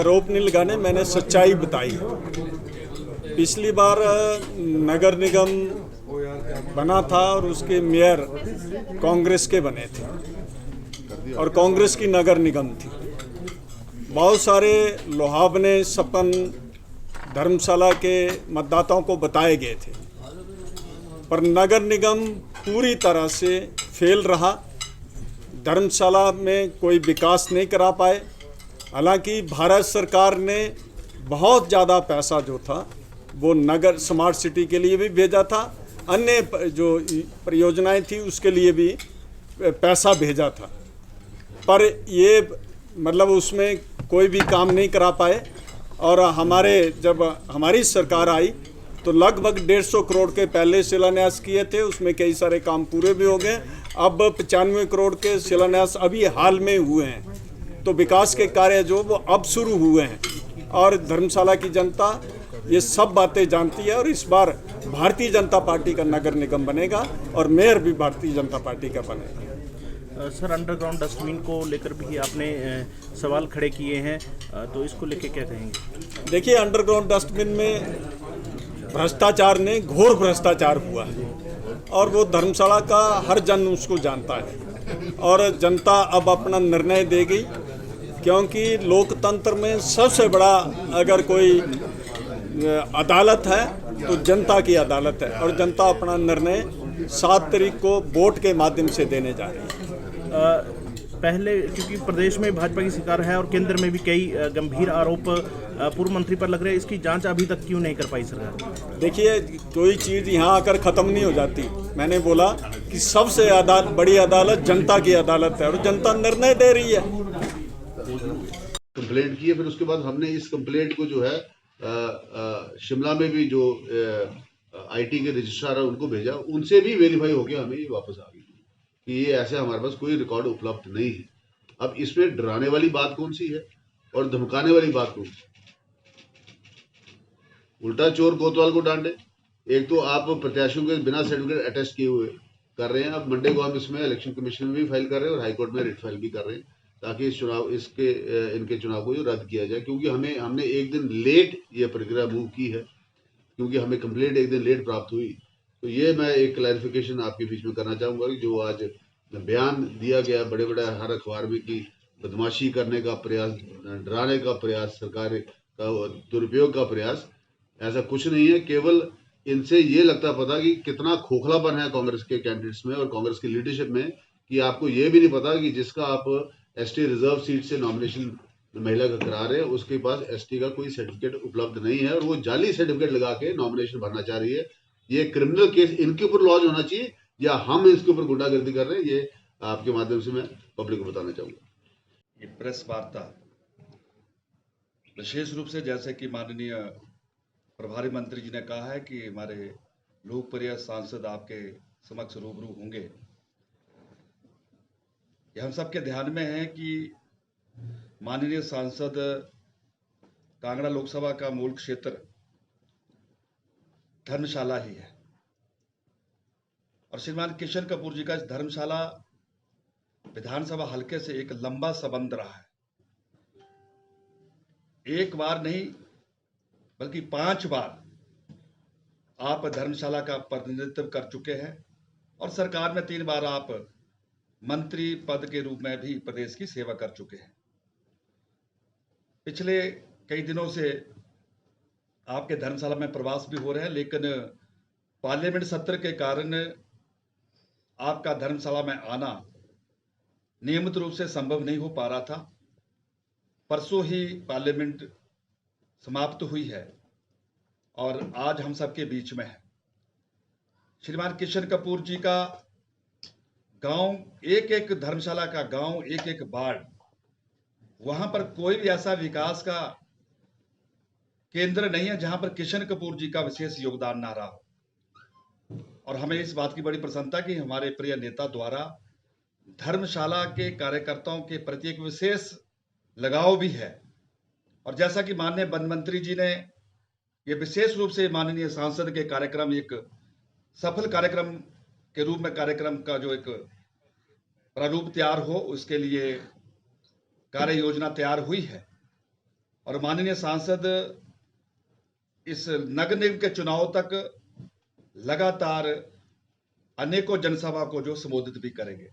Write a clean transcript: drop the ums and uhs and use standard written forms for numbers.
आरोप नहीं लगाने, मैंने सच्चाई बताई। पिछली बार नगर निगम बना था और उसके मेयर कांग्रेस के बने थे और कांग्रेस की नगर निगम थी। बहुत सारे लुभावने सपन धर्मशाला के मतदाताओं को बताए गए थे, पर नगर निगम पूरी तरह से फेल रहा। धर्मशाला में कोई विकास नहीं करा पाए। हालांकि भारत सरकार ने बहुत ज़्यादा पैसा जो था वो नगर स्मार्ट सिटी के लिए भी भेजा था, अन्य जो परियोजनाएं थी उसके लिए भी पैसा भेजा था, पर ये मतलब उसमें कोई भी काम नहीं करा पाए। और जब हमारी सरकार आई तो लगभग 150 करोड़ के पहले शिलान्यास किए थे, उसमें कई सारे काम पूरे भी हो गए। अब 95 करोड़ के शिलान्यास अभी हाल में हुए हैं, तो विकास के कार्य जो वो अब शुरू हुए हैं और धर्मशाला की जनता ये सब बातें जानती है। और इस बार भारतीय जनता पार्टी का नगर निगम बनेगा और मेयर भी भारतीय जनता पार्टी का बनेगा। सर, अंडरग्राउंड डस्टबिन को लेकर भी आपने सवाल खड़े किए हैं, तो इसको लेकर क्या कहेंगे? देखिए, अंडरग्राउंड डस्टबिन में भ्रष्टाचार ने घोर भ्रष्टाचार हुआ है और वो धर्मशाला का हर जन उसको जानता है और जनता अब अपना निर्णय देगी, क्योंकि लोकतंत्र में सबसे बड़ा अगर कोई अदालत है तो जनता की अदालत है और जनता अपना निर्णय 7 तारीख को वोट के माध्यम से देने जा रही है। पहले क्योंकि प्रदेश में भाजपा की सरकार है और केंद्र में भी कई गंभीर आरोप पूर्व मंत्री पर लग रहे हैं, इसकी जांच अभी तक क्यों नहीं कर पाई सरकार? देखिए, कोई चीज़ यहाँ आकर ख़त्म नहीं हो जाती। मैंने बोला कि सबसे बड़ी अदालत जनता की अदालत है और जनता निर्णय दे रही है। कंप्लेंट की है, फिर उसके बाद हमने इस कंप्लेंट को जो है शिमला में भी जो आईटी के रजिस्ट्रार है उनको भेजा, उनसे भी वेरीफाई होकर हमें ये वापस आ गई कि ये ऐसे हमारे पास कोई रिकॉर्ड उपलब्ध नहीं है। अब इसमें डराने वाली बात कौन सी है और धमकाने वाली बात कौन सी? उल्टा चोर कोतवाल को डांटे। एक तो आप प्रत्याशियों के बिना सर्टिफिकेट अटेस्ट किए हुए कर रहे हैं। अब मंडे को हम इसमें इलेक्शन कमीशन में भी फाइल कर रहे हैं और हाईकोर्ट में रिट फाइल भी कर रहे हैं ताकि इनके चुनाव को रद्द किया जाए, क्योंकि हमने एक दिन लेट ये प्रक्रिया मूव की है, क्योंकि हमें कंप्लेंट एक दिन लेट प्राप्त हुई। तो ये मैं एक क्लैरिफिकेशन आपके बीच में करना चाहूँगा कि जो आज बयान दिया गया बड़े हर अखबार में कि बदमाशी करने का प्रयास, डराने का प्रयास, सरकार का दुरुपयोग का प्रयास, ऐसा कुछ नहीं है। केवल इनसे ये लगता पता कि कितना खोखलापन है कांग्रेस के कैंडिडेट्स में और कांग्रेस की लीडरशिप में, कि आपको ये भी नहीं पता कि जिसका आप एसटी रिजर्व सीट से नॉमिनेशन महिला का करा रहे हैं उसके पास एसटी का कोई सर्टिफिकेट उपलब्ध नहीं है और वो जाली सर्टिफिकेट लगा के नॉमिनेशन भरना चाह रही है। ये क्रिमिनल केस इनके ऊपर लॉन्च होना चाहिए या हम इसके ऊपर गुंडागर्दी कर रहे हैं, ये आपके माध्यम से मैं पब्लिक को बताना चाहूंगा। ये प्रेस वार्ता विशेष रूप से, जैसे कि माननीय प्रभारी मंत्री जी ने कहा है कि हमारे लोकप्रिय सांसद आपके समक्ष रूबरू होंगे, ये हम सबके ध्यान में है कि माननीय सांसद कांगड़ा लोकसभा का मूल क्षेत्र धर्मशाला ही है और श्रीमान किशन कपूर जी का इस धर्मशाला विधानसभा हलके से एक लंबा संबंध रहा है। एक बार नहीं बल्कि 5 बार आप धर्मशाला का प्रतिनिधित्व कर चुके हैं और सरकार में 3 बार आप मंत्री पद के रूप में भी प्रदेश की सेवा कर चुके हैं। पिछले कई दिनों से आपके धर्मशाला में प्रवास भी हो रहे हैं, लेकिन पार्लियामेंट सत्र के कारण आपका धर्मशाला में आना नियमित रूप से संभव नहीं हो पा रहा था। परसों ही पार्लियामेंट समाप्त हुई है और आज हम सबके बीच में है। श्रीमान किशन कपूर जी का गांव, एक धर्मशाला का गांव, एक वार्ड, वहां पर कोई भी ऐसा विकास का केंद्र नहीं है जहां पर किशन कपूर जी का विशेष योगदान ना रहा हो। और हमें इस बात की बड़ी प्रसन्नता कि हमारे प्रिय नेता द्वारा धर्मशाला के कार्यकर्ताओं के प्रति एक विशेष लगाव भी है। और जैसा कि माननीय वन मंत्री जी ने ये विशेष रूप से माननीय सांसद के कार्यक्रम एक सफल कार्यक्रम के रूप में कार्यक्रम का जो एक प्रारूप तैयार हो, उसके लिए कार्य योजना तैयार हुई है। और माननीय सांसद इस नगर निगम के चुनाव तक लगातार अनेकों जनसभा को जो संबोधित भी करेंगे।